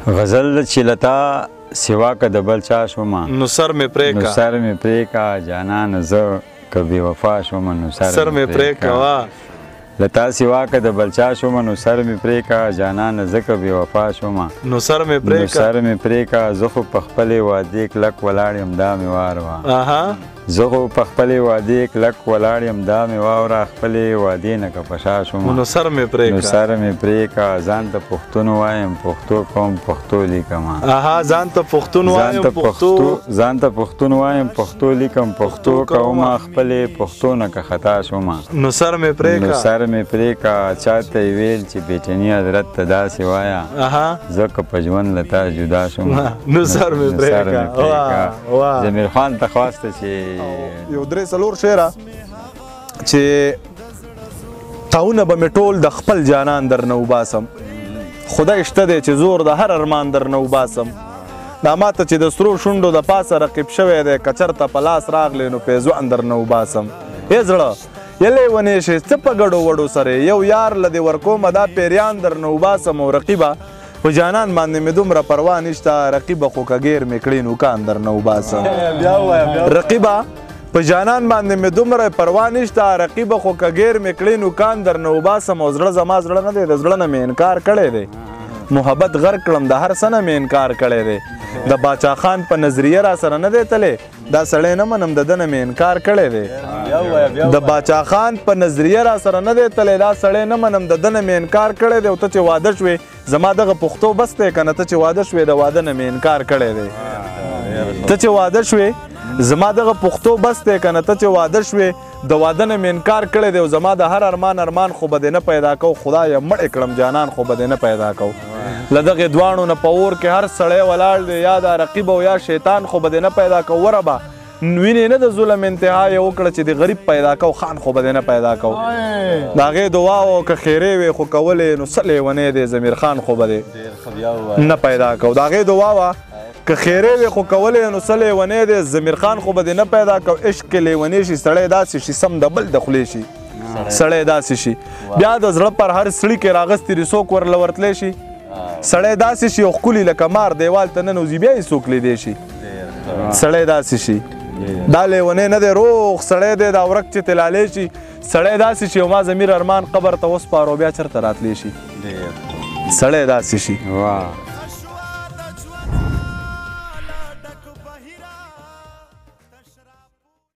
غزل چې لتا سوا که د بل چا شومه نو سر مې پرې کا نو سر مې پرې کا جانان زه که بې وفا شومه نو سر مې پرې کا وا لتا سوا که د بل چا شومه نو سر مې پرې کا جانان زه که بې وفا شومه نو سر مې پرې کا سر مې پرې کا زه خو په خپلې وعدې کلک ولاړ یم دا مې وار وه زه خو په خپلې وعدې کلک ولاړ یم دا مې واوره خپلې وعدې نه که په شا شومه نو سر مې پرې کا نو سر مې پرې کا ځان ته پښتون وایم پښتو کوم پښتو لیکم ځان ته پښتون وایم ځان ته پښتون وایم پښتو لیکم پښتو کوم خپلې پښتو نه که خطا شومه نو سر مې پرې کا سر مې پرې کا چاته یې ویل چې بیټني حضرت ته داسې وایه زه که په ژوند له تا جدا شوم نو سر مې پرې کا ضمیر خان ته خواسته چې یو درې څلور شعره چې تاونه به مې ټول د خپل جانان درنه وباسم خدای شته دی چې زور د هر ارمان درنه وباسم دا ماته چې د سرو شونډو د پاسه رقیب شوی دی که چېرته په لاس راغلی نو پیزوان درنه وباسم ای زړه یلی ونې شې څه په ګډو وډو سره یو یار له دې ورکومه دا پیریان درنه وباسم او رقیبه په جانان باندې مې دومره پروا نشته رقیبه خو که ګیر مې کړي نوکان درنه وباسم رقیبه په جانان باندې مې دومره پروا نشته رقیبه خو که ګیر مې کړي نوکان درنه وباسم او زړه زما زړه نه دی د زړه نه مې انکار کړی دی محبت غر کړم د هر څه نه مې انکار کړی دی د باچا خان په نظریه را سره نه دی تلی دا سړی نه منم د ده نه مې انکار کړی دی د باچا خان په نظریه را سره نه دی تلی دا سړی نه منم د ده نه مې انکار کړی دی او ته چې واده شوې زما دغه پښتو بس دی که نه ته چې واده شوې د واده نه مې انکار کړی دی ته چې واده شوې زما دغه پښتو بس دی که نه ته چې واده شوې د واده نه مې انکار کړی دی او زما د هر ارمان خو به دې نه پیدا کو خدایه مړې کړم جانان خو به دې نه پیدا کو له دغې دواړو نه په اور کې هر سړی ولاړ دی یا دا رقیب او یا شیطان خو به دې نه پیدا کو وره به وینې نه د ظلم انتها یې وکړه چې د غریب پیدا کو خان خو به دې نه پیدا کو د هغې دعا او که خیرې وې خو کولې نو څه لیونی دی ضمیر خان خو به دې نه پیدا کو د هغې دعا وه که خیرې وې خو کولې نو څه لیونی دی ضمیر خان خو به دې نه پیدا کو عشق کې لیونی شي سړی داسې شي سم د بل د خولې شي سړی داسې شي بیا د زړه پر هر سړي کې راغستې رسوک ورله ورتلی شي سړی داسې شي او ښکلي لکه مار دیوال ته ننوځي بیا یې څوک لیدی شي سړی داسې شي دا لیونی نه دی روغ سړی دی دا ورک چې تلالی شي سړی داسې شي او ما ضمیر ارمان قبر ته وسپارو بیا چېرته راتلی شي سړی داسې شي